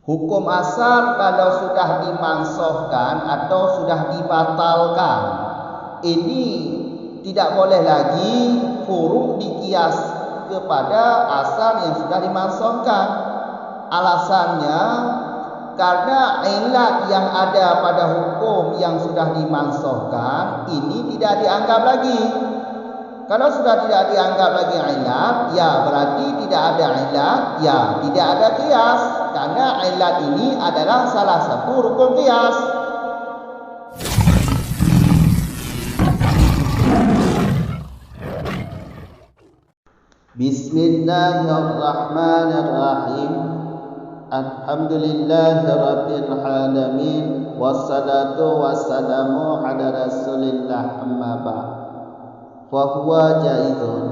Hukum asal kalau sudah dimansuhkan atau sudah dibatalkan, ini tidak boleh lagi furu' dikias kepada asal yang sudah dimansuhkan. Alasannya karena ilat yang ada pada hukum yang sudah dimansuhkan ini tidak dianggap lagi. Kalau sudah tidak dianggap lagi ilat, ya berarti tidak ada ilat, ya tidak ada qiyas. Karena ilat ini adalah salah satu rukun qiyas. Bismillahirrahmanirrahim. Alhamdulillahirabbil alamin, wassalatu wassalamu ala Rasulillah, amma ba'd. Fa huwa jaizun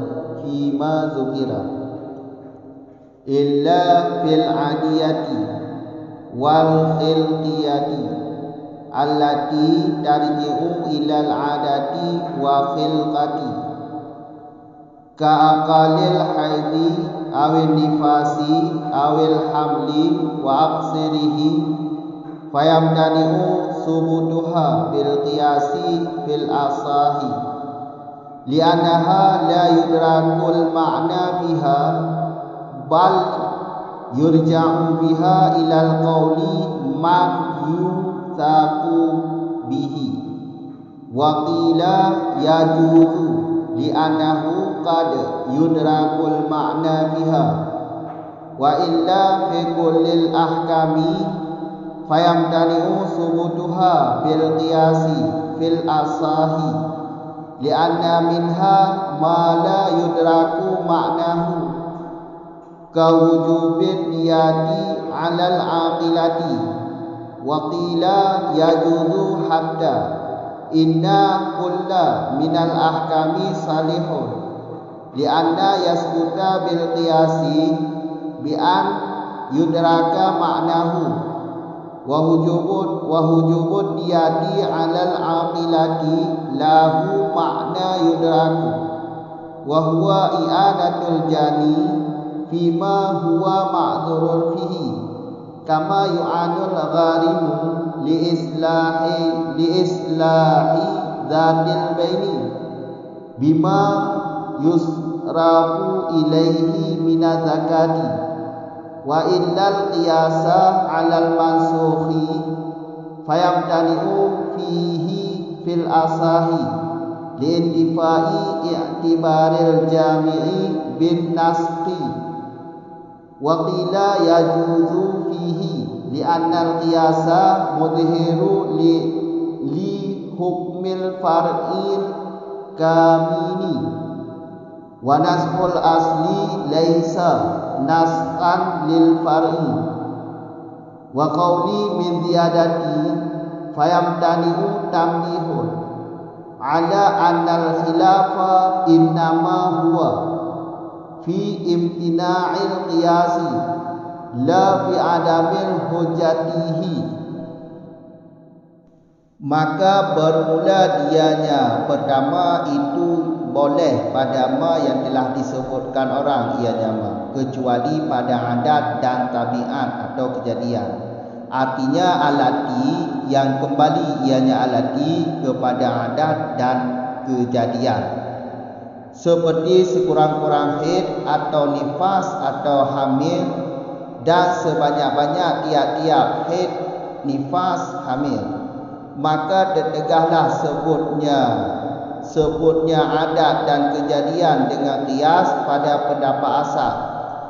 fi ma dzukira illa fil adiyati wal khilqiyati allati tarji'u ilal adati wa khilqati ka aqalil haidi awil nifasi awil hamli wa aqsirihi fayamtani'u subutuha bil qiyasi fil asahi li'annaha la yudrakul ma'na biha bal yurja'u biha ilal qawli man yuthaku bihi wa qila yajuzu li'annahu qad yudrakul ma'na biha wa illa fi kullil ahkami fayamtani'u subutuha bil qiyasi fil asahi li'anna minha ma la yudraku ma'nahu kawujubin niyati 'alal 'aqilati wa qila yajuzu hatta inna kulla minal ahkami salihun li'anna yasbuta bil qiyasi bi an yudraka ma'nahu wa hujubun niyati 'alal 'aqilati lahu ma'na yudraku wa huwa i'anatul jani fima huwa ma'dzurun fihi kama yu'anul gharimu li islahi dhatil baini bima yusrafu ilaihi minaz zakati wa illal qiyasa 'alal mansukhi fayamtani'u fihi fil asahi li'intifai i'tibaril jami'i bin nasqi wa qila yajuzu fihi li'annal qiyasa mudhiru li hukmil far'il kamini wa nasqul asli laisa nasqan lil far'i wa qawli min ziyadati fayamtani'u tambihun ala annal khilafa innama huwa fi imtina'il qiyasi la fi adamil hujjatihi. Maka bermula dianya pertama itu boleh pada ma yang telah disebutkan orang ianya ma, kecuali pada adat dan tabiat atau kejadian. Artinya alati yang kembali ianya alati kepada adat dan kejadian, seperti sekurang-kurang haid atau nifas atau hamil, dan sebanyak-banyak tiap-tiap haid, nifas, hamil. Maka tertegahlah sebutnya adat dan kejadian dengan qiyas pada pendapat asal,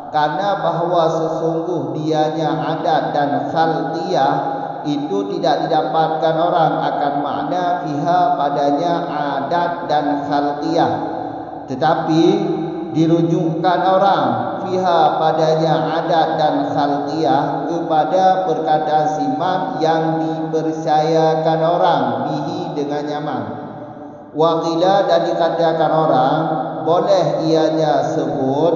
karena bahawa sesungguh dianya adat dan khalqiyah itu tidak didapatkan orang akan makna fiha padanya adat dan khalqiyah, tetapi dirujukkan orang fiha padanya adat dan khalqiyah kepada perkataan siman yang dipercayakan orang bihi dengan nyaman. Waqila, dan dikatakan orang boleh ianya sebut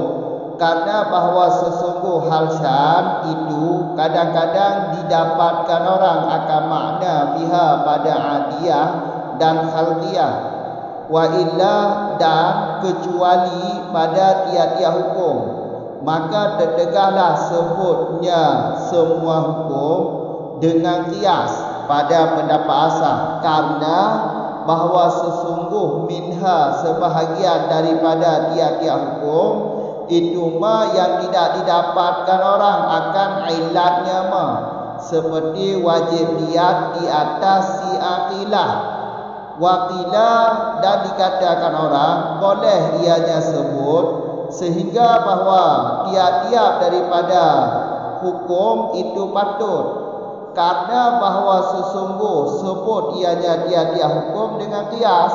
karena bahawa sesungguh hal syan itu kadang-kadang didapatkan orang akan makna fiha pada adiyah dan khalqiyah, wa illa, dan kecuali pada tiap-tiap hukum, maka tertegahlah sebutnya semua hukum dengan qiyas pada pendapat asal, karena bahawa sesungguh minha sebahagian daripada tiap-tiap hukum itu ma yang tidak didapatkan orang akan ilatnya ma, seperti wajib niat di atas si aqilah, waqilah, dan dikatakan orang boleh ianya sebut, sehingga bahawa tiap-tiap daripada hukum itu patut, karena bahawa sesungguh sebut ianya tiap-tiap hukum dengan qiyas,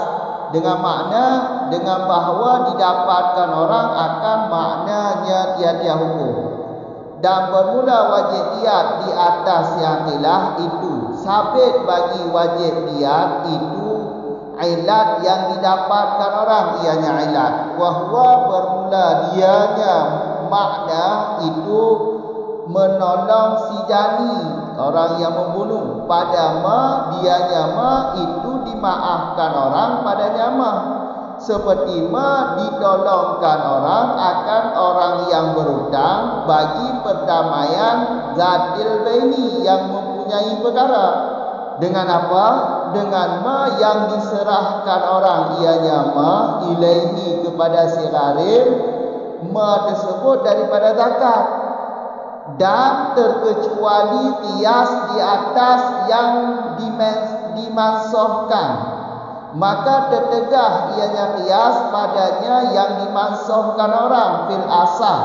dengan makna dengan bahawa didapatkan orang akan maknanya tiap-tiap hukum. Dan bermula wajib niat di atas yang telah itu sabit bagi wajib niat itu ilat yang didapatkan orang, ianya ilat, wahwa bermula dianya makna itu menolong si jani, orang yang membunuh, pada ma dianya ma itu dimaafkan orang padanya ma, seperti ma ditolongkan orang akan orang yang berhutang bagi perdamaian zatil baini yang mempunyai perkara. Dengan apa? Dengan ma yang diserahkan orang, ianya ma ilaihi kepada si gharim, ma tersebut daripada zakat, dan terkecuali qiyas di atas yang dimansuhkan, maka tertegah ianya qiyas padanya yang dimansuhkan orang fil asal,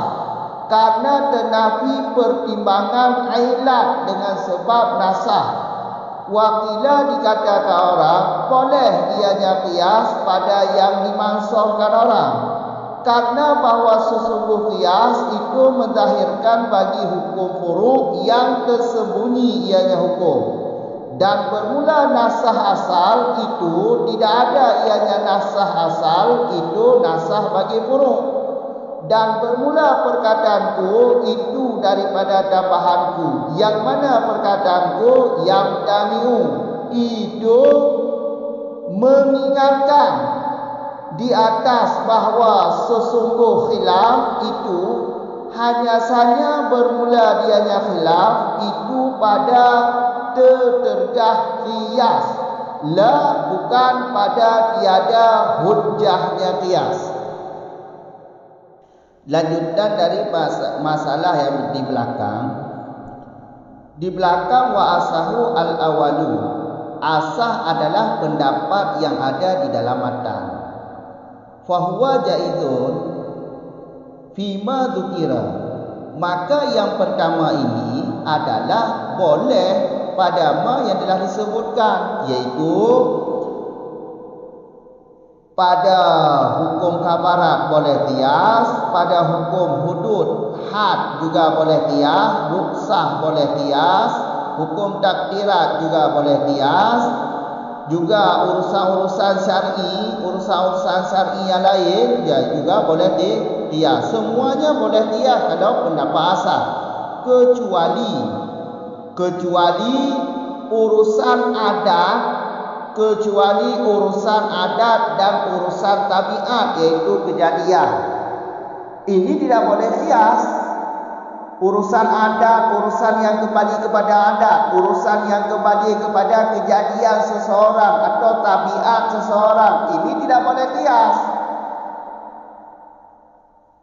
karena ternafi pertimbangan ilat dengan sebab nasah. Wakilah dikatakan orang boleh ianya qiyas pada yang dimansuhkan orang, karena bahawa sesungguh qiyas itu menzahirkan bagi hukum furu' yang tersembunyi ianya hukum. Dan bermula nasah asal itu tidak ada ianya nasah asal itu nasah bagi furu'. Dan bermula perkataanku itu daripada tambahanku, yang mana perkataanku yang tamiu itu mengingatkan di atas bahawa sesungguh khilaf itu hanya saja bermula dianya khilaf itu pada tertegah qiyas, la bukan pada tiada hujjahnya qiyas. Lanjutan dari masalah yang di belakang. Di belakang wa asahu al-awalu, asah adalah pendapat yang ada di dalam matan. Fahuwa jaizun fima dzukira, maka yang pertama ini adalah boleh pada ma yang telah disebutkan, yaitu pada hukum kafarat boleh qiyas, pada hukum hudud had juga boleh qiyas, ruksah boleh qiyas, hukum takdirat juga boleh qiyas, juga urusan-urusan syar'i yang lain ya juga boleh qiyas. Semuanya boleh qiyas kalau pendapat asal, kecuali urusan adat, kecuali urusan adat dan urusan tabiat, yaitu kejadian. Ini tidak boleh qiyas. Urusan adat, urusan yang kembali kepada adat, urusan yang kembali kepada kejadian seseorang atau tabiat seseorang, ini tidak boleh qiyas.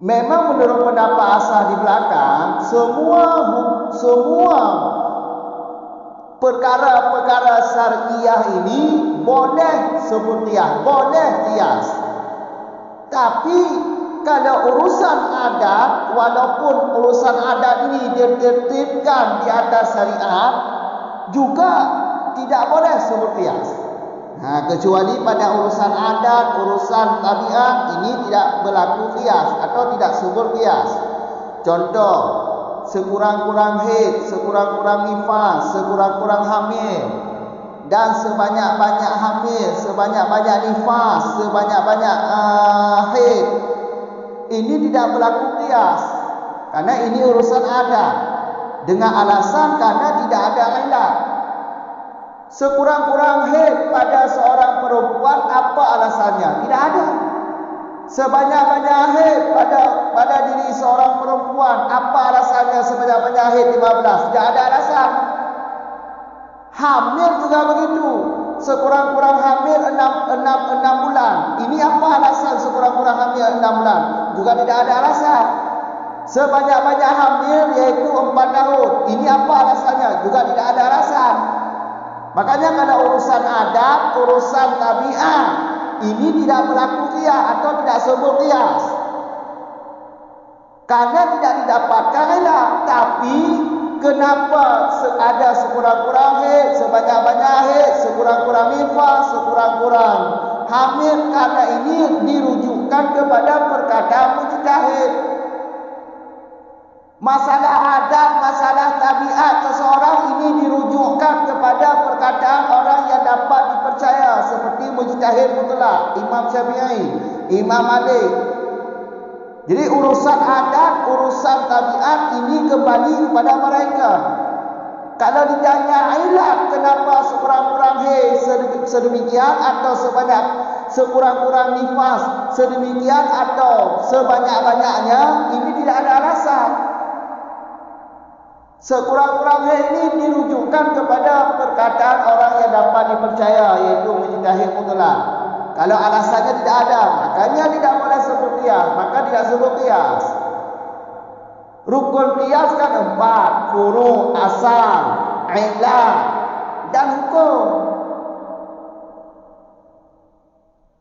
Memang menurut pendapat asal di belakang, semua perkara-perkara syariah ini boleh sebut qiyas, boleh qiyas. Tapi kalau urusan adat, walaupun urusan adat ini ditertibkan di atas syariat, juga tidak boleh sebut qiyas. Kecuali pada urusan adat, urusan tabiat, ini tidak berlaku qiyas atau tidak sebut qiyas. Contoh, sekurang-kurang haid, sekurang-kurang nifas, sekurang-kurang hamil, dan sebanyak-banyak hamil, sebanyak-banyak nifas, sebanyak-banyak haid, ini tidak berlaku qiyas, karena ini urusan adat, dengan alasan karena tidak ada ilat. Sekurang-kurang haid pada seorang perempuan, apa alasannya? Tidak ada. sebanyak-banyak haid pada diri seorang perempuan. Apa alasannya sebanyak-banyak haid 15? Tidak ada alasan. Hamil juga begitu. Sekurang-kurang hamil 6 bulan. Ini apa alasan sekurang-kurang hamil 6 bulan? Juga tidak ada alasan. Sebanyak-banyak hamil yaitu 4 tahun. Ini apa alasannya? Juga tidak ada alasan. Makanya kalau urusan adat, urusan tabiat, ini tidak berlaku qiyas atau tidak sebut qiyas. Karena tidak didapatkan ilah. Tapi kenapa ada sekurang-kurang haid, sebanyak-banyak haid, sekurang-kurang nifas, sekurang-kurang hamil? Karena ini dirujukkan kepada perkataan mujtahid. Masalah adat, masalah tabiat seseorang ini dirujukkan kepada perkataan orang yang dapat dipercaya seperti mujtahid mutlak, Imam Syafi'i, Imam Malik. Jadi urusan adat, urusan tabiat ini kembali kepada mereka. Kalau ditanya ilat kenapa sekurang-kurang haid sedemikian atau sekurang-kurang nifas sedemikian atau sebanyak-banyaknya, ini tidak ada alasan. Sekurang-kurang haid ini dirujukkan kepada perkataan orang yang dapat dipercaya, yaitu mujtahid mutlak. Kalau alasannya tidak ada, makanya tidak boleh sebut qiyas, maka tidak sebut qiyas. Rukun qiyas kan 4, furu', asal, ilah dan hukum.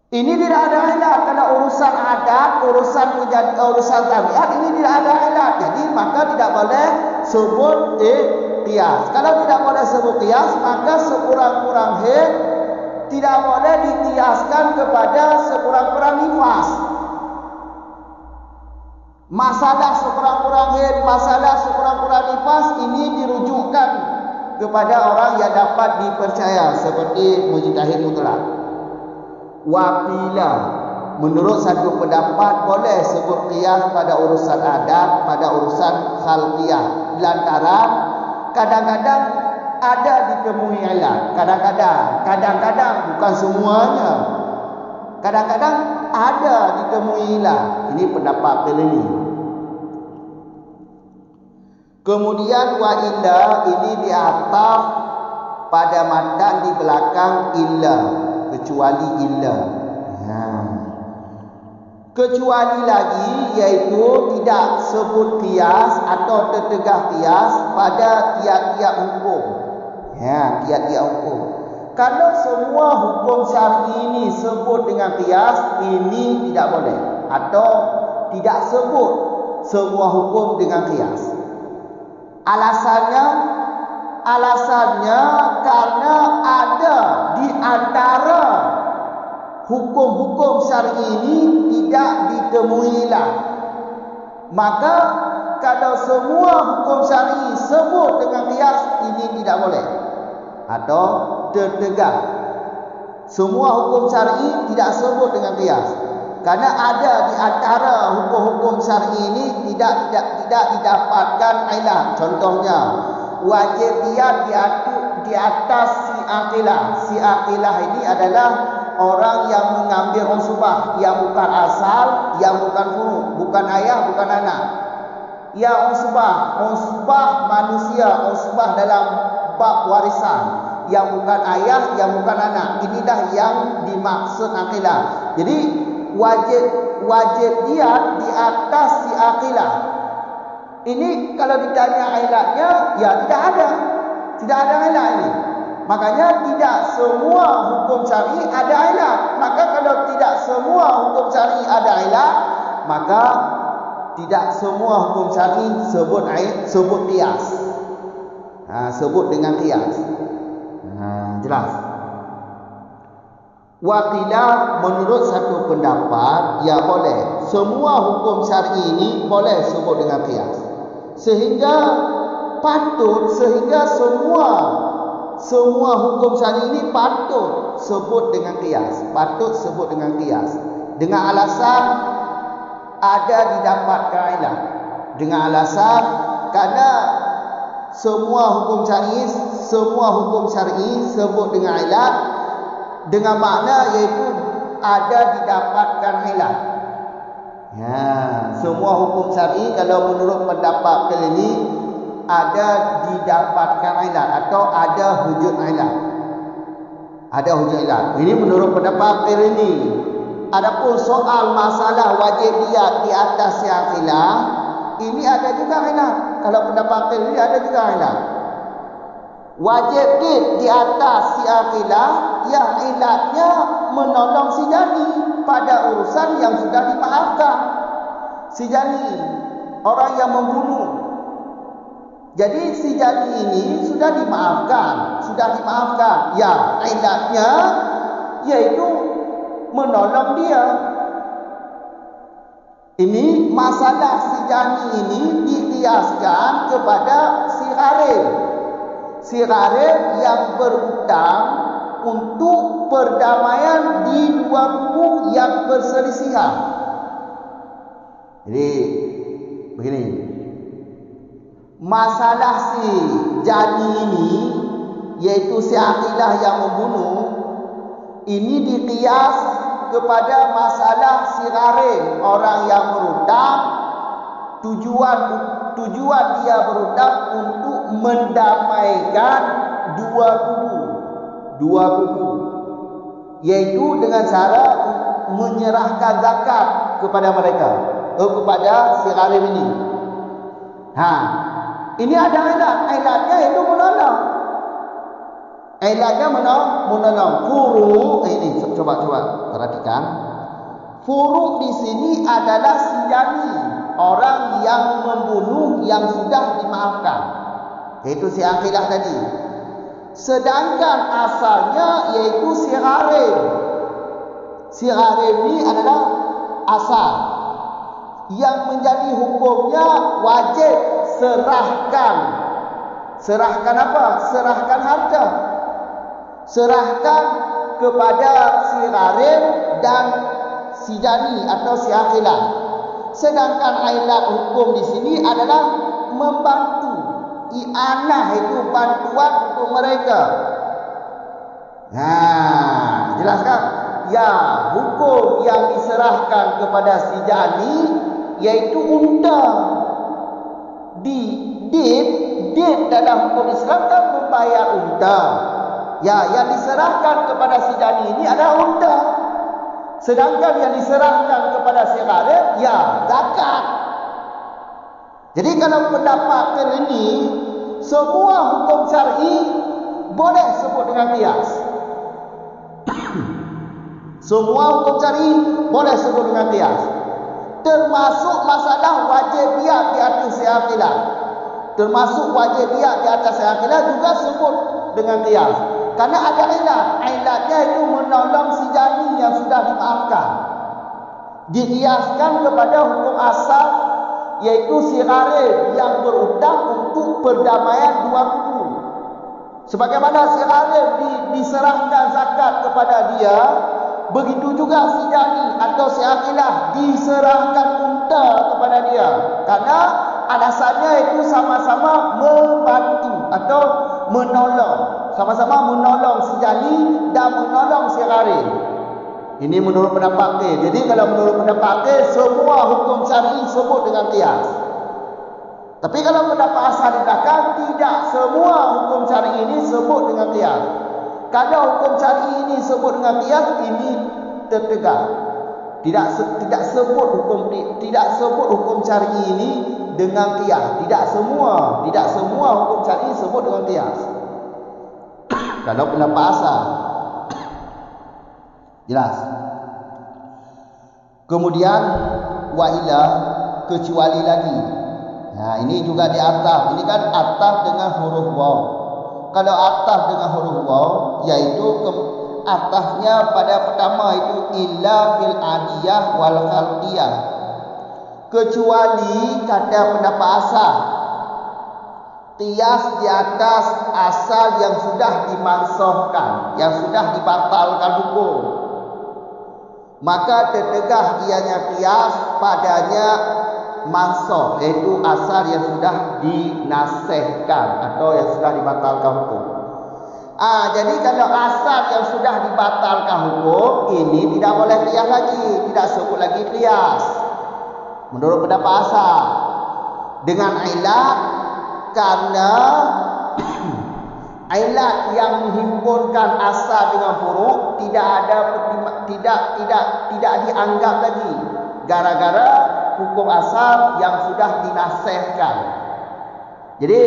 Ini tidak ada ilah. Kalau urusan adat, urusan tabiat, ini tidak ada ilah. Jadi maka tidak boleh sebut qiyas. Kalau tidak boleh sebut qiyas, maka sekurang-kurang haid tidak boleh dikiaskan kepada sekurang-kurang nifas. Masalah sekurang-kurang haid, masalah sekurang-kurang nifas ini dirujukkan kepada orang yang dapat dipercaya seperti mujtahid mutlak. Waqila, menurut satu pendapat boleh sebut qiyas pada urusan adat, pada urusan khalqiyah. Lantaran kadang-kadang ada ditemui ilat, kadang-kadang bukan semuanya. Kadang-kadang ada ditemui ilat. Ini pendapat Pelini. Kemudian wa illa ini di atas pada matan di belakang illa, kecuali illa. Kecuali lagi yaitu tidak sebut qiyas atau tertegah qiyas pada tiap-tiap hukum. Tiap-tiap hukum. Kalau semua hukum syar'i ini sebut dengan qiyas, ini tidak boleh. Atau tidak sebut semua hukum dengan qiyas. Alasannya karena ada di antara hukum-hukum syar'i ini tidak ditemui ilah. Maka kalau semua hukum syar'i sebut dengan qiyas, ini tidak boleh atau tertegak. Semua hukum syar'i tidak sebut dengan qiyas. Karena ada di antara hukum-hukum syar'i ini tidak didapatkan ilah. Contohnya, wajib dia di atas si aqilah. Si aqilah ini adalah orang yang mengambil unsubah, yang bukan asal, yang bukan furu, bukan ayah, bukan anak. Yang unsubah manusia, unsubah dalam bab warisan, yang bukan ayah, yang bukan anak. Inilah yang dimaksud aqilah. Jadi wajib dia di atas si aqilah. Ini kalau ditanya ilatnya, ya tidak ada ilat ini. Makanya tidak semua hukum syar'i ada ilat. Maka kalau tidak semua hukum syar'i ada ilat, maka tidak semua hukum syar'i sebut qiyas. Sebut dengan qiyas. Jelas. Waqila, menurut satu pendapat, ya boleh. Semua hukum syar'i ini boleh sebut dengan qiyas. Sehingga semua hukum syar'i ini patut sebut dengan qiyas. Dengan alasan ada didapatkan ilah. Dengan alasan karena semua hukum syar'i sebut dengan ilah, dengan makna yaitu ada didapatkan ilah. Ya, semua hukum syar'i kalau menurut pendapat ini ada didapatkan ilat atau ada wujud ilat. Ada wujud ilat. Ini menurut pendapat ini. Adapun soal masalah wajib dia di atas yang khilaf, ini ada juga ilat. Kalau pendapat ini ada juga ilat. Wajib di atas si khilaf yang ilatnya menolong si jani pada urusan yang sudah dimaafkan. Si jani orang yang membunuh. Jadi si jani ini sudah dimaafkan. Yang ilatnya yaitu menolong dia. Ini masalah si jani ini dikiaskan kepada si gharib. Si gharib yang berhutang untuk perdamaian di dua kubu yang berselisihan. Jadi begini, masalah si jani ini yaitu si akilah yang membunuh ini dikias kepada masalah si gharib, orang yang berhutang. Tujuan dia berhutang untuk mendamaikan dua kubu, yaitu dengan cara menyerahkan zakat kepada mereka, kepada si gharib ini. Ini ada ilatnya itu menolong. Ilatnya menolong. Furu ini coba perhatikan. Furu di sini adalah si jani, orang yang membunuh yang sudah dimaafkan, yaitu si akilah tadi. Sedangkan asalnya yaitu si gharib. Si gharib ini adalah asal yang menjadi hukumnya wajib serahkan. Serahkan apa? Serahkan harta. Serahkan kepada si gharib dan si jani atau si akilah. Sedangkan ilat hukum di sini adalah membantu. I'anah itu bantuan untuk mereka. Jelaskan? Ya, hukum yang diserahkan kepada si jani yaitu unta. Dit dalam hukum Islam kan membayar unta. Ya, yang diserahkan kepada si jani ini adalah unta. Sedangkan yang diserahkan kepada si gharib ya zakat. Jadi kalau pendapat ini, semua hukum syar'i boleh sebut dengan qiyas. Semua hukum syar'i boleh sebut dengan qiyas. Termasuk masalah wajib dia di atas akilah. Termasuk wajib dia di atas akilah juga sebut dengan qiyas. Karena ada ilat. Ilatnya itu menolong si jani yang sudah dimaafkan. Dikiaskan kepada hukum asal yaitu si gharib yang berhutang untuk perdamaian dua kubu. Sebagaimana si gharib diserahkan zakat kepada dia, begitu juga si jani atau si akilah diserahkan unta kepada dia. Karena alasannya itu sama-sama membantu atau menolong. Sama-sama menolong si jani dan menolong si gharib. Ini menurut pendapat K. Jadi kalau menurut pendapat K, semua hukum syar'i sebut dengan qiyas. Tapi kalau pendapat asal di belakang, tidak semua hukum syar'i ini sebut dengan qiyas. Kalau hukum syar'i ini sebut dengan qiyas, ini tertegak. Tidak sebut hukum syar'i ini dengan qiyas. Tidak semua hukum syar'i sebut dengan qiyas. Kalau pendapat asal jelas. Kemudian wa'ila kecuali lagi. Ini juga di ataf. Ini kan ataf dengan huruf waw. Kalau ataf dengan huruf waw, yaitu atafnya pada pertama itu illa fil adiyah wal khalqiyah. Kecuali kata pendapat asal, qiyas di atas asal yang sudah dimansuhkan, yang sudah dibatalkan hukum, maka tertegah ianya qiyas padanya mansuh, yaitu asal yang sudah dinasihkan atau yang sudah dibatalkan hukum. Jadi kalau asal yang sudah dibatalkan hukum ini tidak boleh qiyas lagi, tidak sebut lagi qiyas. menurut pendapat asal, dengan ilat karena ilat yang menghimpunkan asal dengan furuk tidak dianggap lagi gara-gara hukum asal yang sudah dinasihkan. Jadi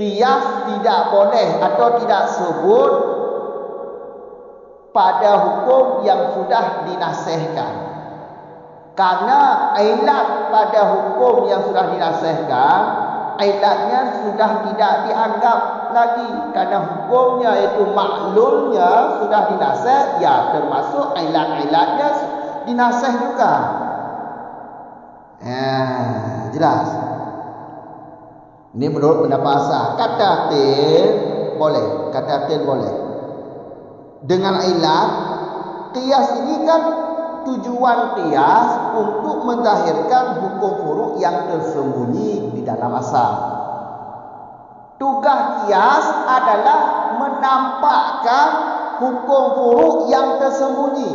qiyas tidak boleh atau tidak sebut pada hukum yang sudah dinasihkan. Karena ilat pada hukum yang sudah dinasihkan, ilatnya sudah tidak dianggap lagi. Karena hukumnya itu maklulnya sudah dinasih, ya termasuk ilat-ilatnya dinasih juga. Jelas. Ini menurut pendapat asal. Kata til boleh. Dengan ilat, qiyas ini kan tujuan qiyas untuk menzahirkan hukum furuk yang tersembunyi di dalam asal. Tugas qiyas adalah menampakkan hukum furuk yang tersembunyi.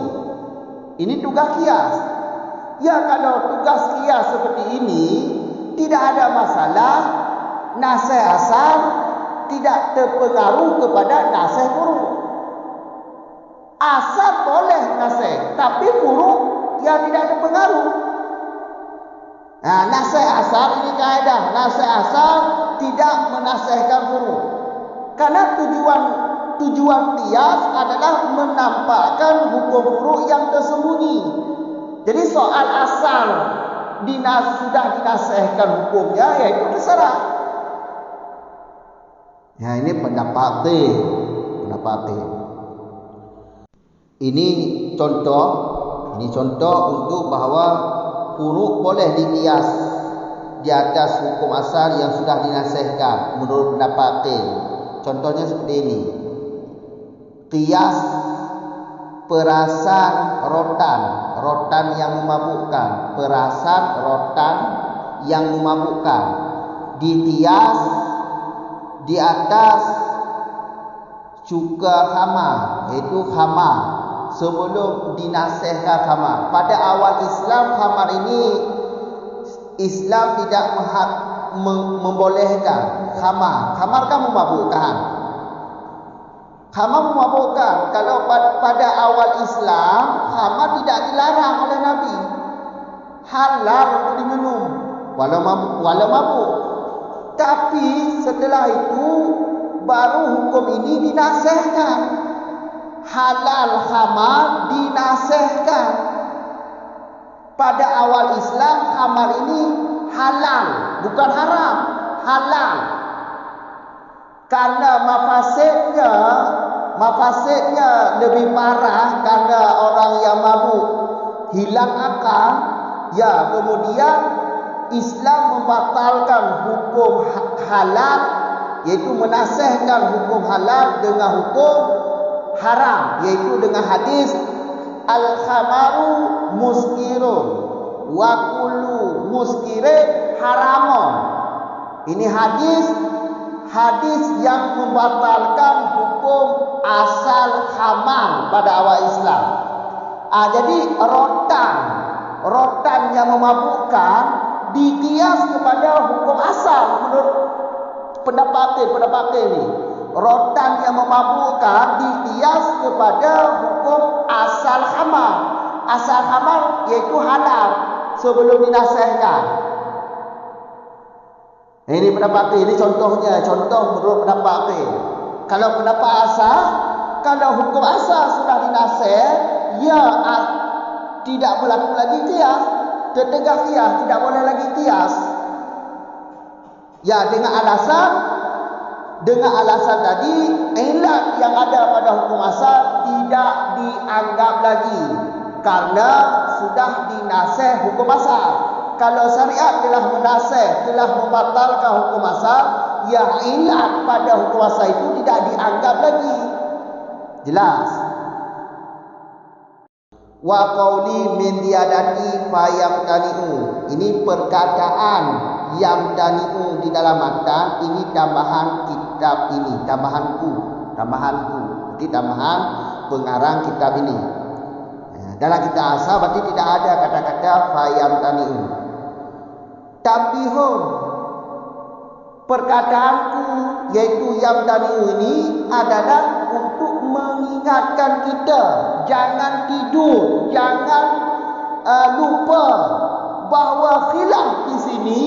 Ini tugas qiyas. Ya, kalau tugas qiyas seperti ini, tidak ada masalah. Nasih asal tidak terpengaruh kepada nasih furuk. Asal boleh nasih, tapi furuk ya tidak terpengaruh. Nasih asal ini kaedah. Nasih asal tidak menasihkan furuk. Karena tujuan qiyas adalah menampakkan hukum furuk yang tersembunyi. Jadi soal asal sudah dinasihkan hukumnya, yaitu terserah. Ya, ini pendapat T. Ini contoh untuk bahawa furuk boleh diqiyas di atas hukum asal yang sudah dinasihkan menurut pendapat T. Contohnya seperti ini. Qiyas perasan rotan yang memabukkan, perasan rotan yang memabukkan diqiyas di atas cuka khamar, iaitu khamar sebelum dinasihkan khamar. Pada awal Islam, khamar ini Islam tidak membolehkan khamar. Khamar kan memabukkan. Kalau pada awal Islam, khamar tidak dilarang oleh Nabi, halal untuk diminum walau mabuk. Tapi setelah itu baru hukum ini dinasihkan. Halal khamar dinasihkan. Pada awal Islam, khamar ini halal, bukan haram, halal. Karena mafasidnya lebih parah, karena orang yang mabuk hilang akal. Ya, kemudian Islam membatalkan hukum halal, yaitu menasihkan hukum halal dengan hukum haram, yaitu dengan hadis al-khamaru muskirun wa kullu muskirin haramun. Ini hadis yang membatalkan hukum asal khamar pada awal Islam. Jadi rotan yang memabukkan diqiyas kepada hukum asal menurut pendapat ini. Rotan yang memabukkan diqiyas kepada hukum asal khamar. Asal khamar yaitu halal sebelum dinasihkan. Ini pendapat ini contohnya, contoh menurut pendapat ini. Kalau pendapat asal, kalau hukum asal sudah dinasih, ya tidak berlaku lagi qiyas. Tertegak qiyas, tidak boleh lagi qiyas. Ya, dengan alasan tadi, ilat yang ada pada hukum asal tidak dianggap lagi karena sudah dinasih hukum asal. Kalau syariat telah menasih, telah membatalkan hukum asal, ya ilat pada hukum asal itu tidak dianggap lagi. Jelas. Wa qauli min ziyadati fayamtani'u. Ini perkataan yang tani'u di dalam matan, ini tambahan kitab ini, tambahanku. Jadi tambahan pengarang kitab ini. Dalam kita asal berarti tidak ada kata-kata fayamtani'un. Tambihun, perkataanku yaitu yamtani'u ini adalah untuk mengingatkan kita jangan tidur, jangan lupa bahawa khilaf di sini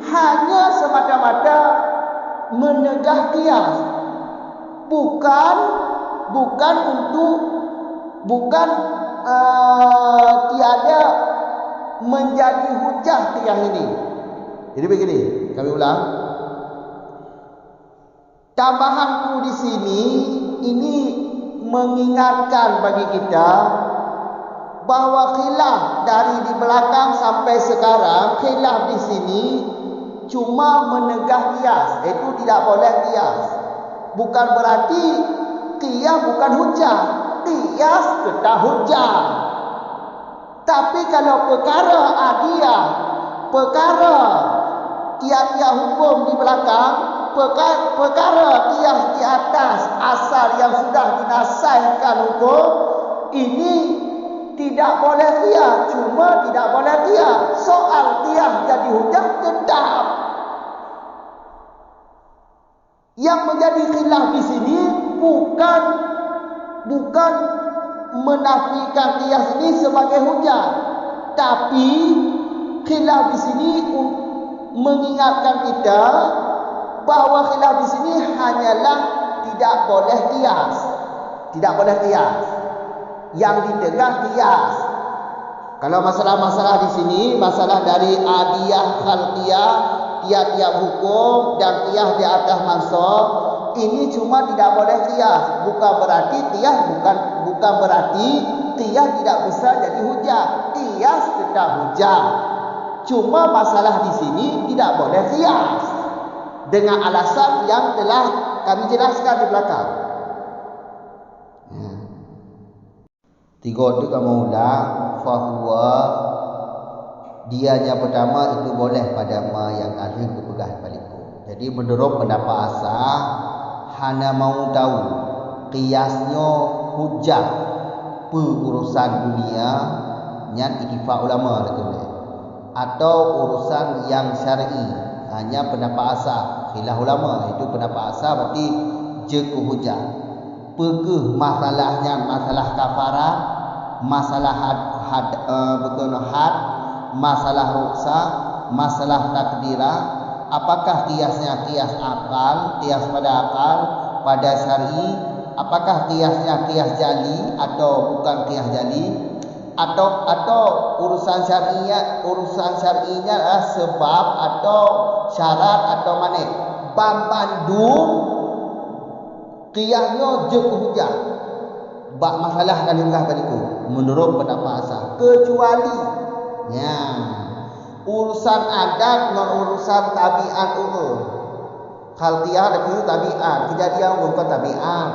hanya semata-mata menegah qiyas, bukan tiada menjadi hujah qiyas ini. Jadi begini, kami ulang. Tambahanku di sini ini mengingatkan bagi kita bahawa khilaf dari di belakang sampai sekarang, khilaf di sini cuma menegah qiyas, itu tidak boleh qiyas. Bukan berarti qiyas bukan hujah, qiyas tetap hujah. Tapi kalau perkara adiyah, perkara tiap-tiap hukum di belakang, perkara qiyas di atas asal yang sudah dinasaikan hukum, ini tidak boleh qiyas. Cuma tidak boleh qiyas. Soal qiyas jadi hujah tetap. Yang menjadi khilaf di sini bukan menafikan qiyas ini sebagai hujah, tapi khilaf di sini mengingatkan kita bahawa khilaf di sini hanyalah tidak boleh qiyas. Tidak boleh qiyas. Yang ditegah qiyas. Kalau masalah-masalah di sini, masalah dari adiyah, khalqiyah, tiap-tiap hukum dan qiyas di atas mansub, ini cuma tidak boleh qiyas. Bukan berarti qiyas tidak bisa jadi hujah. Qiyas tetap hujah. Cuma masalah di sini tidak boleh qiyas dengan alasan yang telah kami jelaskan di belakang. Tiga tu kamu ulang, fahuwa dianya pertama itu boleh pada ma yang alih kepegah baliku. Jadi menurut pendapat asal, hana mau tahu qiyasnya hujah urusan dunia yang ittifaq ulama betul, atau urusan yang syar'i hanya pendapat asal khilaf ulama. Itu pendapat asal berarti je ku hujah. Pegeh masalahnya masalah kafarat, masalah had, masalah rukhsah, masalah takdirah. Apakah qiyasnya qiyas akal, qiyas pada akal, pada syar'i? Apakah qiyasnya qiyas jali atau bukan qiyas jali? Atau urusan syar'inya adalah sebab atau syarat atau mana? Bandung qiyasnya je hujah. Bab masalah kali ulah bariku menurut pendapat asal, kecuali urusan adat dengan urusan tabiat umum. Khalqiyah itu tabiat, kejadian bukan tabiat.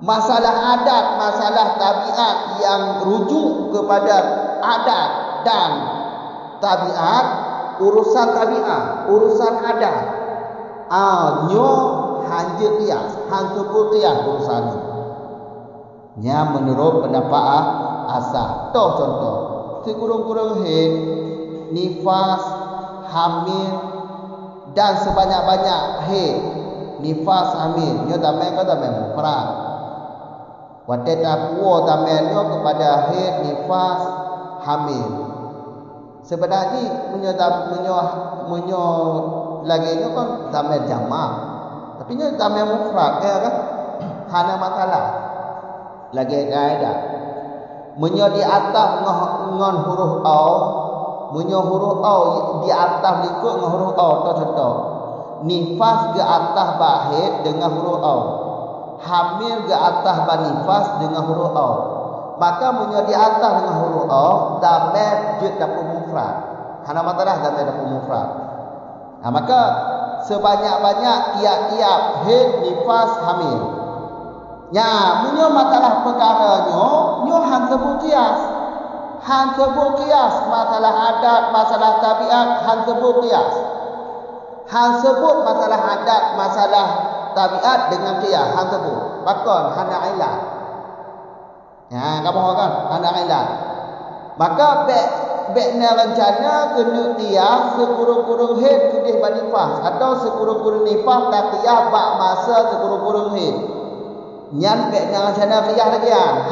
Masalah adat, masalah tabiat yang rujuk kepada adat dan tabiat, urusan tabiat, urusan adat. Nyo hanja qiyas, hanya qiyas urusan ni. Nya menurut pendapat asal. Toh contoh, sekurang-kurang haid, nifas, hamil dan sebanyak-banyak haid, nifas, hamil, nyo tamai ke tamai mufrad. Wateta puo tamai nyo kepada haid, nifas, hamil. Sebenarnya menyo lagi nyo kan tamai jamak. Tapi nyo tamai mufrad kan? Hana masalah. Lagi kaedah. Menyo di atas ngon huruf au, menyo huruf au di atas likut dengan huruf au. Contoh. Nifas ke atas bahid dengan huruf au. Hamil ke atas banifas dengan huruf au. Maka menyo di atas dengan huruf au, damai je dapat mufrad. Hana masalah damai dapat mufrad. Maka sebanyak-banyak tiap-tiap haid, nifas, hamil. Menyo masalah perkara nyo han sebut qiyas. Han sebut qiyas masalah adat, masalah tabiat, han sebut qiyas. Han sebut masalah adat, masalah tabiat dengan qiyas, han sebut. Bahkan hana ilah. Ya, kamu kan anak ilat. Maka bekna rencana kena qiyas sekurang-kurang haid kudih nifas atau sekurang-kurang nifas tak qiyas bak masa sekurang-kurang haid. Nyan bekna rencana qiyas lagi ah.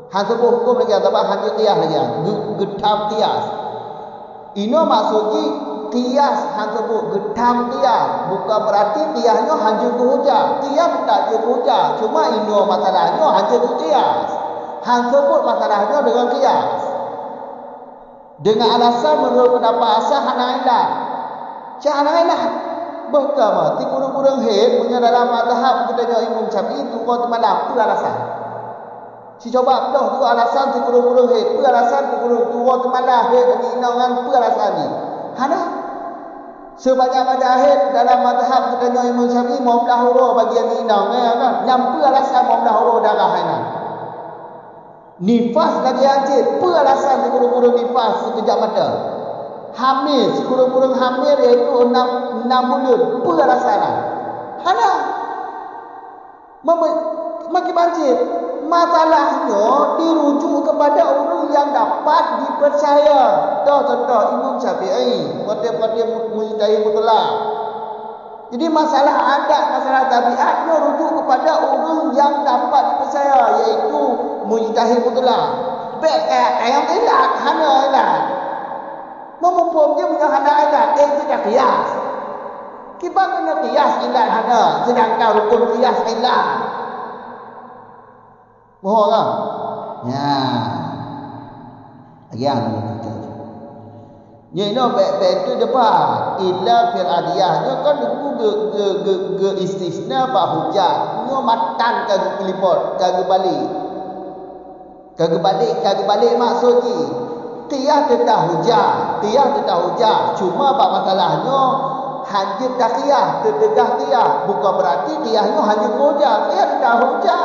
Han sebut hukum lagi tapi han qiyas lagi ah. Getam qiyas. Ino maksudnya qiyas han sebut getam qiyas bukan berarti qiyasnya hanya ke hujah. Qiyas tak je hujah. Cuma ino masalahnya hanya ke qiyas. Han sebut masalahnya dengan qiyas. Dengan alasan menurut pendapat asal hanailah. Hanailah. Berkama ti kurang-kurang haid punya dalam mazhab kita Imam Syafi'i tu kau malam tu alasan. Si coba dah tu alasan ti kurang-kurang haid, tu alasan ti kurang tua tu malam haid ni inangan tu alasan ni. Hana sebanyak-banyak haid dalam mazhab kita Imam Syafi'i mau dahulu bagian ni inang kan. Nampu alasan mau dahulu darah hainan. Nifas lagi anjir, apa alasan sekurang-kurang nifas sekejap mata? Hamil, sekurang-kurang hamil iaitu 6 bulan, apa alasan? Hana. Makin banjir. Masalahnya dirujuk kepada orang yang dapat dipercaya. Contoh Imam Syafi'i, pada mujtahid mutlak. Jadi masalah adat, masalah tabiatnya rujuk kepada orang yang dapat dipercaya, iaitu mujtahid mutlak. Yang tidak hana ilat. Memumpung dia punya hana ilat, itu dah qiyas. Kita kena qiyas ilat hana, sedangkan rukun qiyas ilat. Mohon kan? Ya. Yang kita. Nya ino baik tu depan illa fil adiyah kan ge istisna ba hujat nyo matan kagak kelipot kagak balik maksudnya qiyas tetah hujah cuma apa masalahnya hanya taqiyah terdegah qiyas bukan berarti qiyasnya hanya hujah qiyas tetah hujah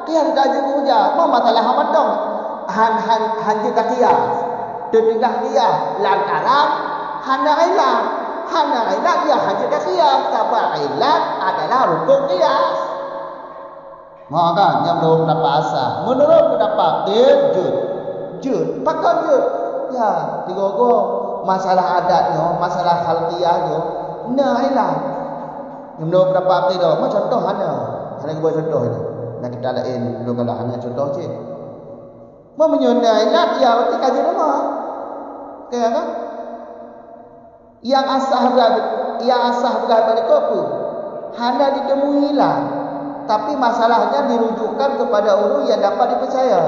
qiyas tetah hujah apa masalah hamadong hanya taqiyas terdegah qiyas lantaran hana ilat dia hanya qiyas sebab ilat adalah rukun qiyas. Maka yang menurut pendapat asal, menurut pendapat jud pakai jud ya digogo masalah adatnya masalah khalqiyahnya nah ilat yang menurut pendapat itu macam contoh hana buat contoh itu nak kita lain dulu kalau hana contoh je menyonai ilat dia berarti kaji nama. Kaya kan? Yang asah balik apa? Hana ditemui hilang. Tapi masalahnya dirujukkan kepada orang yang dapat dipercaya.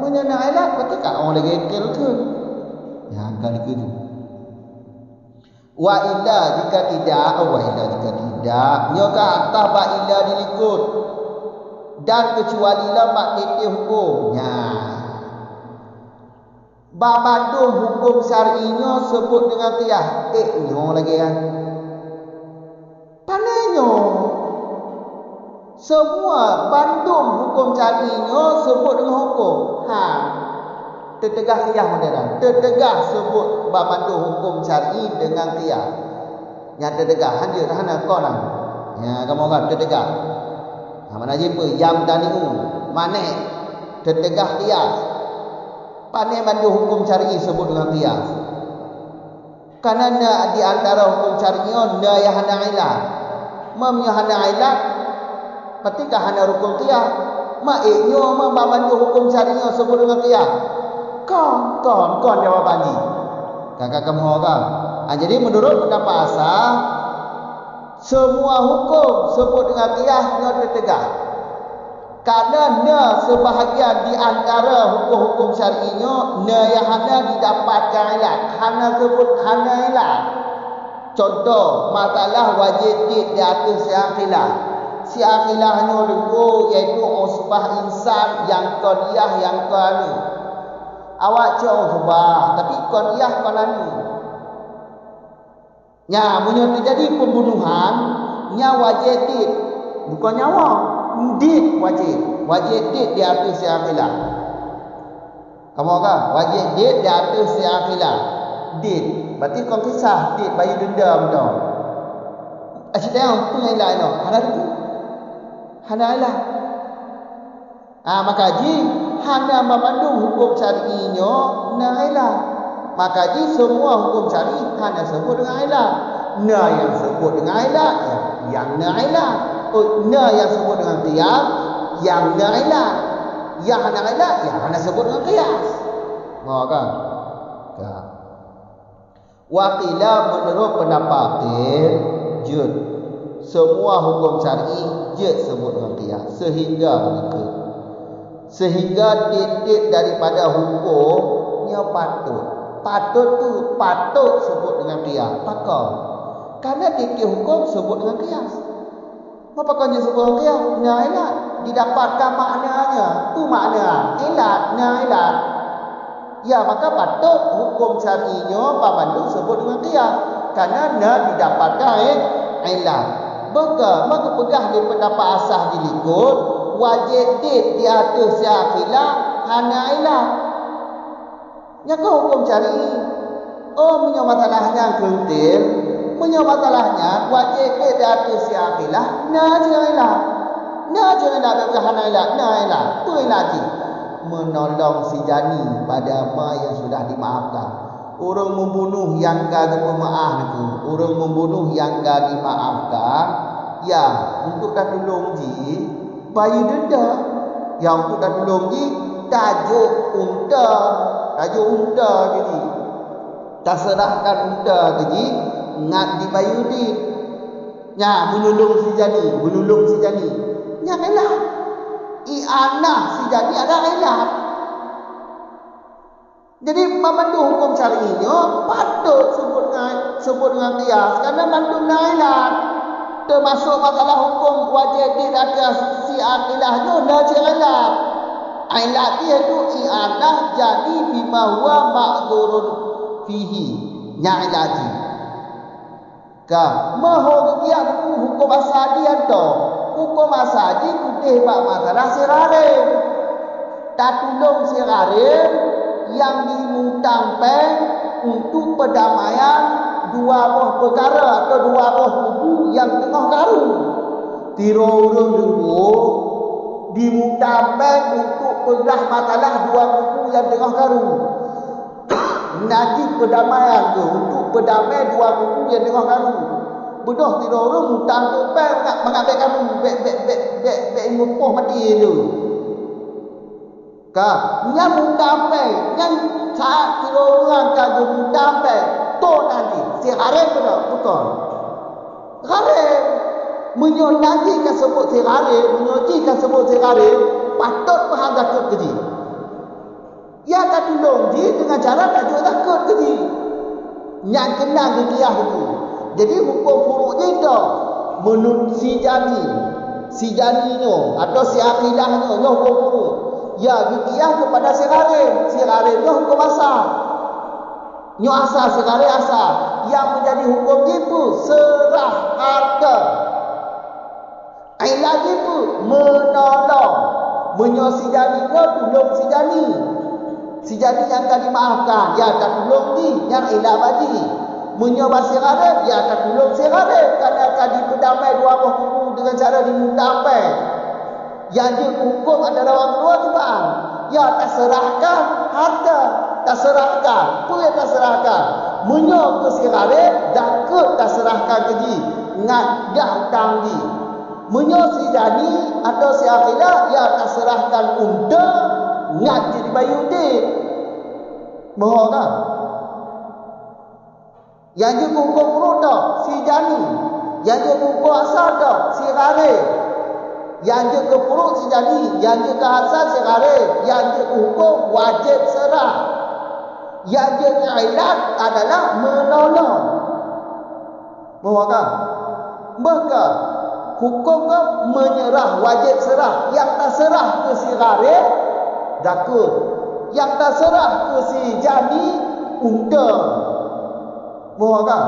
Menyenang ilat ketika orang lagi ekil ke? Ya, kali itu. Wa illa jika tidak, nyoka atas ba illa dilikut. Dan kecuali lah bak titik hukumnya. Babadum hukum syar'inya sebut dengan qiyas. Nyo lagi kan. Panenyo. Semua bandum hukum syar'inya sebut dengan hukum. Tertegah qiyas modern. Tertegah sebut babadum hukum syar'i dengan qiyas. Yang tertegah hanya hana kolam. Ya kamu kan tertegah. Mana jumpa yang daniu manek tertegah qiyas. Pandai mandu hukum syar'i sebut dengan qiyas. Karena di antara hukum syar'inya na yang hana ilat. Mamnya hana ilat ketika hana rukun qiyas. Maknanya mandu hukum syar'inya sebut dengan qiyas. Kon jawapan ni. Kakak kamu kan. Jadi menurut pendapat asal semua hukum sebut dengan qiyas tertegah. Karena sebahagian di antara hukum-hukum syar'inya yang hana didapatkan ilat. Hana sebut hana ilat. Contoh masalah wajib di atas siaqilah. Siaqilahnya dulu iaitu usbah insan yang qadiyah yang qanu. Awak jauh sebab tapi qadiyah qanu. Nya punya terjadi pembunuhan nya wajib di bukan nyawa. Dit wajib dit di atas siaqilah. Kamu kan wajib dit di atas siaqilah. Dit berarti kau kisah dit bayar denda betul. Asyik yang pengailan no hana tu hana lah Maka ji hana memandung hukum syar'inya na ilah. Maka ji semua hukum syar'i hana sebut dengan ilah. Na yang sebut dengan ilah yang na ilah. Na yang sebut dengan qiyas yang na ilah. Yang hana ilah yang hana sebut dengan qiyas. Kan? Waqila menurut pendapat jud semua hukum syar'i je sebut dengan qiyas sehingga titik daripada hukumnya patut tu patut sebut dengan qiyas pakar karena titik hukum sebut dengan qiyas. Apa kan dia sebut dengan qiyas? Na ilat didapatkan maknanya tu makna ilat na ilat. Ya, maka patut hukum syar'inya pamandu sebut dengan qiyas karena na didapatkan ilat. Maka pegah di pendapat asah dilikut wajib di atas syakilah hana ilat. Nyaka hukum syar'i punya masalahnya kentil, punya masalahnya wajib di atas syakilah na je ilat. Na je ilat bagi hana ilat, na ilat. Tu ilat je. Menolong si jani pada apa yang sudah dimaafkan. Orang membunuh yang gak pemaaf itu, orang membunuh yang gak dimaafkan, ya untuk dah tolong ji bayar denda. Yang untuk dah tolong ji tajuk unta gitu. Tak serahkan unta ke ji ngat dibayar di. Ya menolong si jani. Ya elah. I'anah si jadi ada ilat. Jadi memandu hukum syar'inya patut sebut dengan qiyas karena mandu ilat. Termasuk masalah hukum wajib di atas si ilahnya la ilat. Ilat dia itu i'anah jadi bima huwa ma'dzurun fihi. Nya ilati. Maho qiyas hukum asal dia tu. Hukum asal di kutih bak masalah sirarim. Tak tolong sirarim yang dimutangkan untuk perdamaian dua buah perkara atau dua buah kubu yang tengah karu. Tiro orang dulu dimutangkan untuk pedah masalah dua kubu yang tengah karu. Nanti perdamaian tu untuk perdamai dua kubu yang tengah karu. Bedah tidak orang mutang tu mengambil kamu bek mupoh mati tu. Nya mutang yang saat tidak orang kagum mutang tu nanti si harem betul. Harem menyonati kan sebut si harem, menyoci kan sebut si harem, patut faham takut keji. Ya tak tolong ji dengan cara tak juga takut keji. Yang kena gegiah itu. Jadi hukum furuknya itu menurut si janinya atau si akilahnya hukum furuk. Ya gigiyah kepada si gharib itu hukum asal. Nyo asal si gharib asal. Yang menjadi hukum itu serah harta. Ilah itu menolong. Menyo si janinya tolong si jani. Si jani yang tak dimaafkan, ya tak tolong di yang ilah bagi. Menyobah si gharib, ya akan tolong si gharib kerana akan diperdamai dua buah kubu dengan cara dimutangkan. Yang dihukum adalah orang dua tibaan. Ya tak serahkan harta, tak serahkan. Apa yang tak serahkan? Menyob ke si gharib, dakut tak serahkan ke ji. Ngat dah hutang ji. Menyob si jani atau si akhilah, ya tak serahkan unta, ngat je dibayar dia. Bohong kan? Yang dia hukum furuk dah si jani, yang dia hukum asal dah si gharib, yang dia furuk si jani, yang dia asal si gharib, yang dia hukum wajib serah, yang dia ilat adalah menolong. Mohon maka hukum ke menyerah wajib serah. Yang tak serah ke si gharib dakut, yang tak serah ke si jani untung. Mohon kan?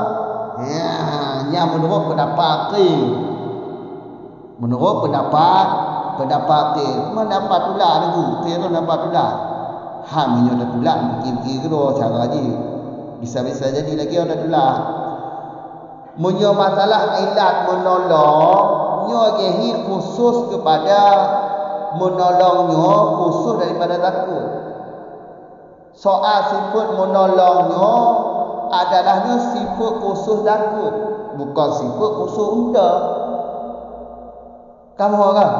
Ya, menurut pendapat menurut pendapat tulah dulu. Kira pendapat tulah. Menyo dah tulah kira cara lagi. Bisa-bisa jadi lagi dah tulah. Menyo masalah ilat menolong, nyo gehi khusus kepada menolongnya khusus daripada takut. Soal sifat menolongnya adalahnya sifat khusus takut, bukan sifat khusus unta. Kamu orang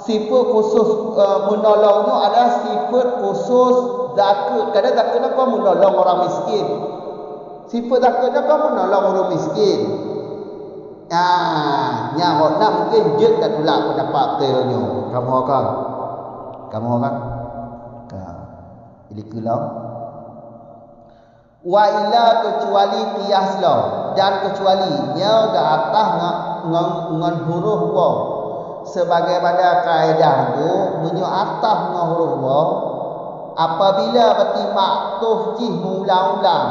sifat khusus menolongnya adalah sifat khusus takut. Kadang takutnya kau menolong orang miskin. Sifat takutnya kau menolong orang miskin. Nyawak nak mungkin je tak tulak pendapat telnya. Kamu orang Ili kelam wa ila kecuali qiyas lah, dan kecuali nya ke atas ngan huruf wa sebagaimana kaedah tu menyo atas ngan huruf wa apabila berarti maktuf jih mula-ulang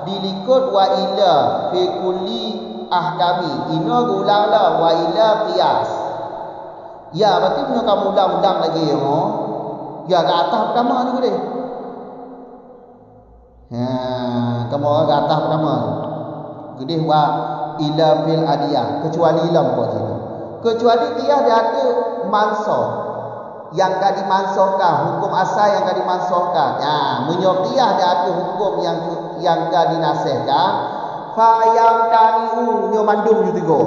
dilikut wa ila fi kulli ahkami ino ulang lah wa ila qiyas ya berarti menyo kamu ulang-ulang lagi ya ke atas pertama ni boleh. Kamu orang ke atas pertama tu. Gede wa ila fil adiyah kecuali lam kau sini. Kecuali dia ada mansah yang kan dimansahkan, hukum asal yang kan dimansahkan. Menyokiyah dia ada hukum yang kan dinasihkan. Fa yang taniu nyo mandum ju tiga.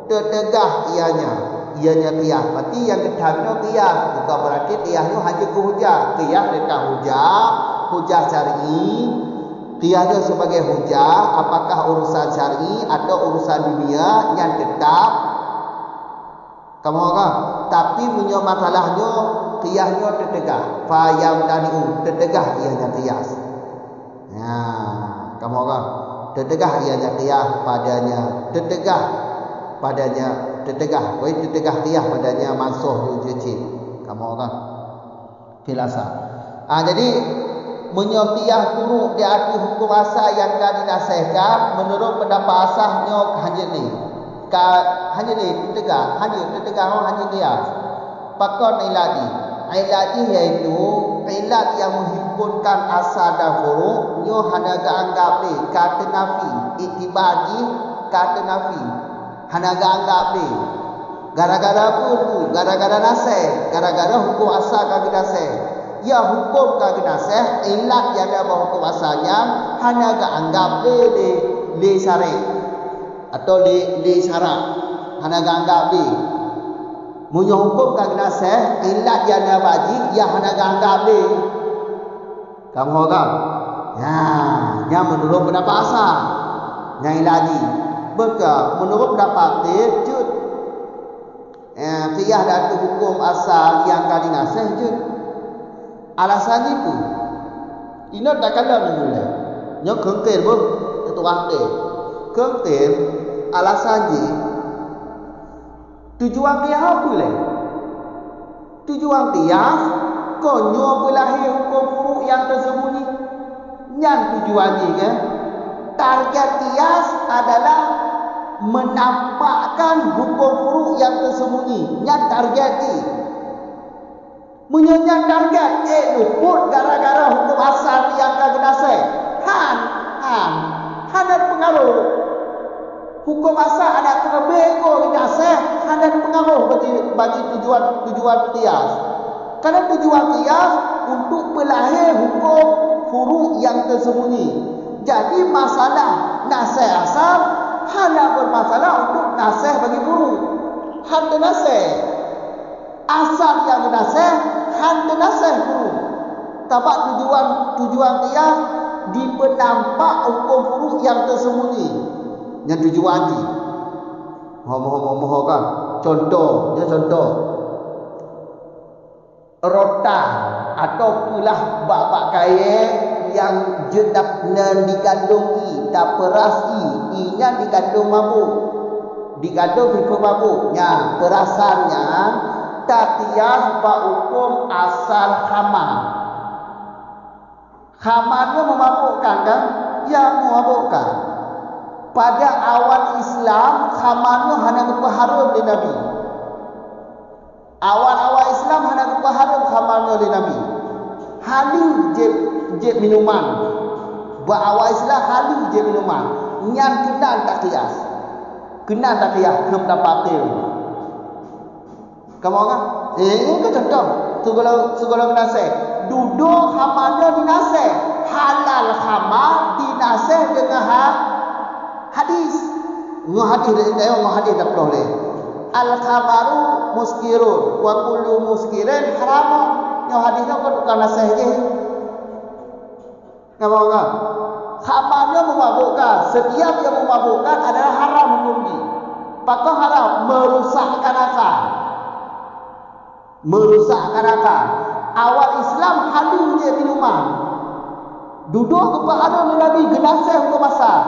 Tertegah ianya qiyas. Berarti yang ketamnya qiyas, bukan berarti qiyasnya hanya ke hujah. Qiyas dekat hujah syar'i. Qiyasnya sebagai hujah apakah urusan syar'i atau urusan dunia yang tetap. Kamu orang, tapi punya masalahnya qiyasnya tertegah. Fa yang taniu tertegah ianya qiyas. Kamu orang tertegah ianya qiyas padanya, tertegah qiyas padanya mansuh diuji. Kamu orang filasa. Jadi menyokiyah buruk di arti hukum asal yang kan dinasihkan menurut pendapat asasnya hanya ni tertegah hanya qiyas. Pakon iladi iaitu ilat yang menghimpunkan asal dan furu' nyo hanaga anggap ni kata nafi itibadi kata nafi hanaga anggap ni gara-gara apa tu gara-gara nasih gara-gara hukum asal kagak nasih ya hukum kagak nasih ilat yang ada hukum asalnya hanaga anggap le syar'i atau le syarak hanaga anggap ni munyo hukum kagak nasih ilat yang ada wajib ya hanaga anggap ni kamu orang yang menurut pendapat asal yang lagi menurut pendapat jud qiyas dan hukum asal yang kali nasih jud alasan itu ini tak kala mula nyo kengkel bu ketua kengkel alasan je tujuan qiyas apa le tujuan qiyas konyo belahir hukum furu' yang tersembunyi yang tujuan je kan target qiyas adalah menampakkan hukum furu' yang tersembunyi yang target ni menyonyang target luput gara-gara hukum asal yang kagak nasih han ada pengaruh hukum asal ada terbego dinasih ada pengaruh bagi tujuan qiyas karena tujuan qiyas untuk belahir hukum furu' yang tersembunyi. Jadi masalah nasih asal hanya bermasalah untuk nasih bagi furu'. Hanya nasih asal yang nasih hanya nasih furu'. Tapi tujuan qiyas dipenampak hukum furu' yang tersembunyi. Yang tujuan ni. Moho kan. Contoh. Rotan atau pulah bak-bak kain yang jedap nan dikandung tak peras nya dikandung mabuk dikandung hukum mabuk nya perasannya tak qiyas ba hukum asal khamarnya memabukkan kan yang memabukkan pada awal Islam khamarnya hanya berharam di Nabi. Awal-awal Islam hanya haram khamarnya oleh Nabi. Halil je minuman. Awal Islam halil je minuman. Yang kenal tak qiyas. Kenal tak qiyas belum dapat Kamu kan? Ini kan contoh. Segala dinasih. Duduk hamanya dinasih. Halal hama dinasih dengan hadis. Hadis tak boleh. Al-khabaru muskirun wa kullu muskirin haram. Yang hadisnya bukan nasih je. Kamu kan? Khabarnya memabukkan. Setiap yang memabukkan adalah haram hukumnya. Pakar haram merusakkan akal. Merusakkan akal. Awal Islam halunya minuman. Duduk kepada Nabi genasih hukum asal.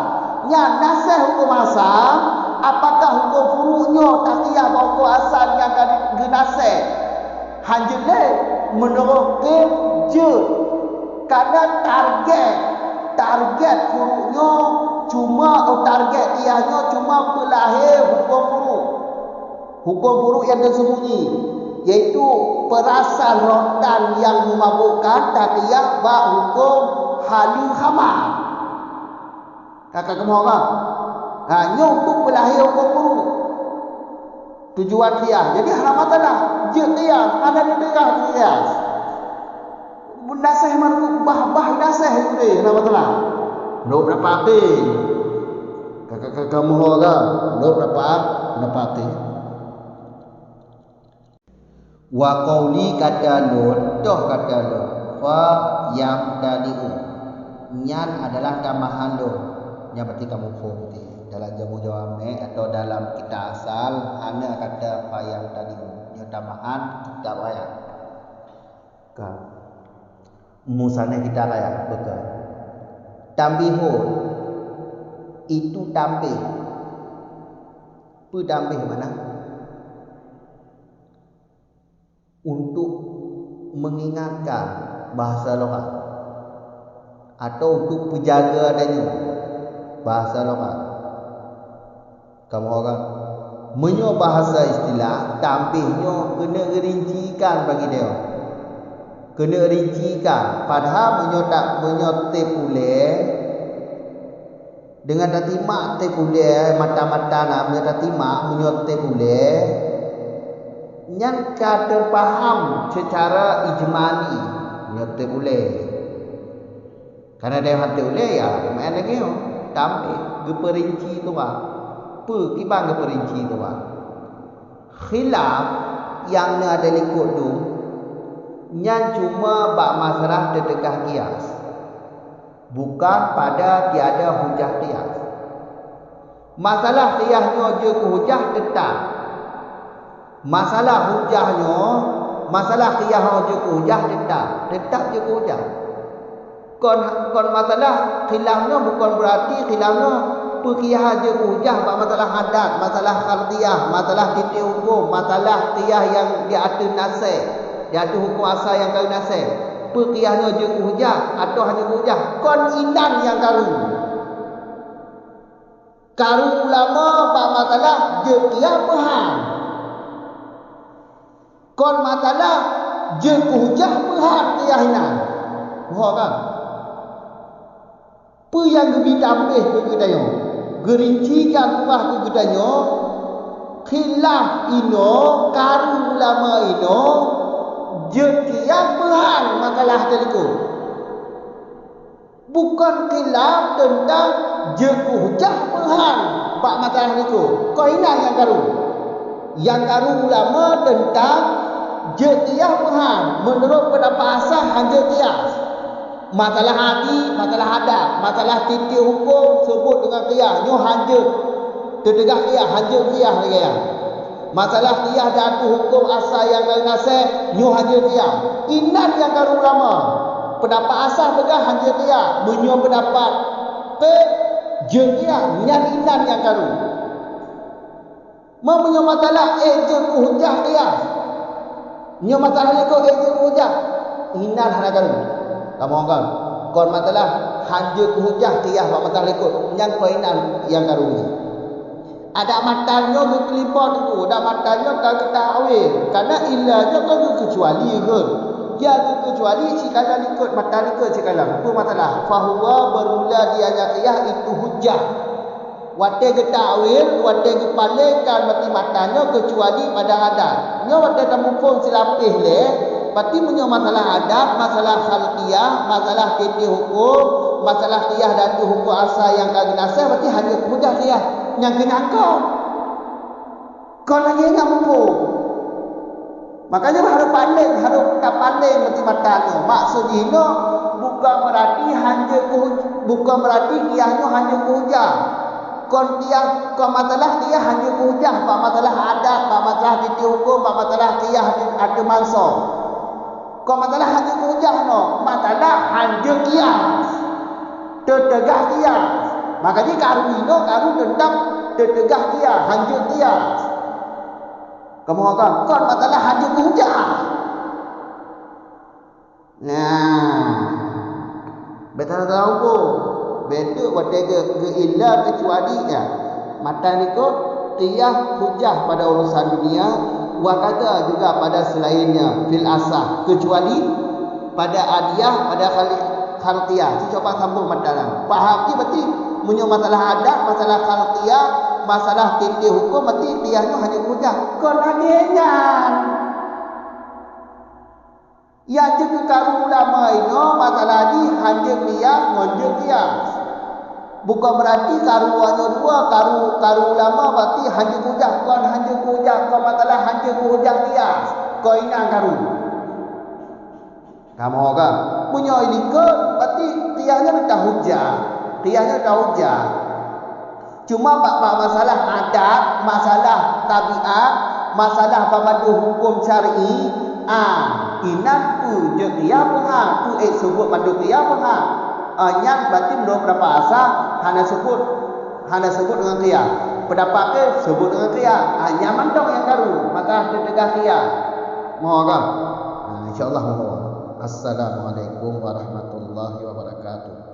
Yang nasih hukum asal, apakah hukum furu'nya tak kira hukum asal yang akan genasih. Hanjele menurut je. Karena target furu'nya cuma target iahnya cuma pelahir hukum furu'. Hukum furu' yang tersembunyi, yaitu perasan rotan yang memabukkan takiyah bak hukum halil khamar. Kakak kamu apa? Hanya untuk pelahir hukum furu'. Tujuan qiyas. Jadi haramatalah je qiyas, ada di tengah qiyas. Nasih mana bah nasih itu deh, haramatalah. Nak berapa api? Kakak kamu apa? Nak berapa api? Wa qauli kata lun, toh kata lun. Fa yang daliu. Nyan adalah tambahan lun. Yang berarti kamu faham. Dalam jamu jawame atau dalam kita asal hanya kata fa yang daliu. Yang tambahan kita wayang. Kan. Musanya kita kaya betul. Tambihun itu tambih. Tambih mana? Untuk mengingatkan bahasa lokal atau untuk penjaga adanya bahasa lokal. Kamu orang menyo bahasa istilah tambihnya kena rincikan bagi dia. Kena rincikan. Padahal menyotek boleh dengan datimak te boleh mata-mata nak menyotek menyotek boleh yang kata faham secara ijmali menyotek boleh. Karena dia hati boleh ya mana lagi tambih geperinci tu ah. Apa kibang geperinci tu ah. Khilaf yang ada likut tu yang cuma bak masalah terdekat kias, bukan pada tiada hujah kias. Masalah kiasnya je ke hujah tetap. Masalah hujahnya, masalah kiasnya je ke hujah tetap je ke hujah. Kon masalah khilafnya bukan berarti khilafnya perkiyah je ke hujah bak masalah hadat, masalah khardiyah, masalah titik hukum, masalah qiyah yang di atas nasih. Dia ada hukum asal yang kau nasih. Perkiyahnya je hujah atau hanya hujah. Kon inan yang karu. Karu ulama bak masalah je qiyah paham. Kon masalah je hujah paham qiyah inan. Faham kan? Apa yang gebi tambah ke gedanya? Gerincikan upah ke gedanya. Khilaf ino, karu ulama ino jekian pahal makalah teliko. Bukan khilaf tentang jeku hujah pahal bak makalah teliko. Kau ini yang karu. Yang karu ulama tentang jekian pahal menurut pendapat asal hanya kias. Masalah hati, masalah hadap, masalah titik hukum sebut dengan kias. Nyo hanya terdekat kias, hanya kias lagi ya. Masalah qiyah dan hukum asal yang kau nasih nyu hanya qiyah. Inan yang karu ulama. Pendapat asal pegang hanya qiyah, menyu pendapat ke je qiyah nyan inan yang karu. Menyu masalah je hujah qiyah. Nyu masalah ni ko je hujah. Inan hana karu. Kamu kan? Kon masalah hanya hujah qiyah bak masalah ikut yang ko inan yang karu. Ada matanya ke kelipar tu, ada matanya ke ta'wil. Karena ilahnya kan kecuali kan. Dia kecuali cikala ikut mata ikut cikala. Apa masalah? Fahuwa bermula dia qiyah itu hujah. Wate getawil, wate gepalekan mati matanya kecuali pada adat. Nyo wate tamumpung silapih le, berarti punya masalah adat, masalah khalqiyah, masalah titi hukum, masalah qiyah dan hukum asal yang kagak nasah, berarti hanya hujah qiyah yang kena kau lagi nak mumpung. Makanya harus paling, harus tak paling mati matanya. Maksudnya no bukan berarti qiyahnya hanya hujah. Kon qiyah, kon masalah qiyah hanya hujah, pak masalah adat, pak masalah titi hukum, pak masalah qiyah ada mangsa. Kon masalah hanya hujah no, masalah hanya qiyah. Tertegah qiyah. Makanya karu ino karu tentang tertegah qiyah, hanya qiyah. Kamu akan kon masalah hanya hujah. Nah, betul tahu ko. Beda pada ke illa kecuali ya. Mata ni ko qiyah hujah pada urusan dunia, wa kata juga pada selainnya fil asah, kecuali pada adiyah, pada khalqiyah. Coba sambung matalah. Faham ki berarti punya masalah adat, masalah khalqiyah, masalah titi hukum berarti qiyahnya hanya hujah. Kon agengan. Ya juga karu ulama ini masalah ni hanya qiyah, hanya qiyah. Bukan berarti karuannya dua, karu ulama berarti hanya hujah, kon hanya hujah, kon masalah hanya hujah qiyas. Kau inang karu. Kamu kan punya ini ke berarti qiyahnya tak hujah. Qiyahnya tak hujah. Cuma masalah adat, masalah tabiat, masalah pemadu hukum syar'i, inat tu je qiyah pun tu sebut madu qiyah pun yang berarti belum berapa asal hana sebut dengan qiyah. Pendapat ke sebut dengan qiyah. Nyaman dong yang baru, maka tertegah qiyah. Mohon kan? Insyaallah mohon. Assalamualaikum warahmatullahi wabarakatuh.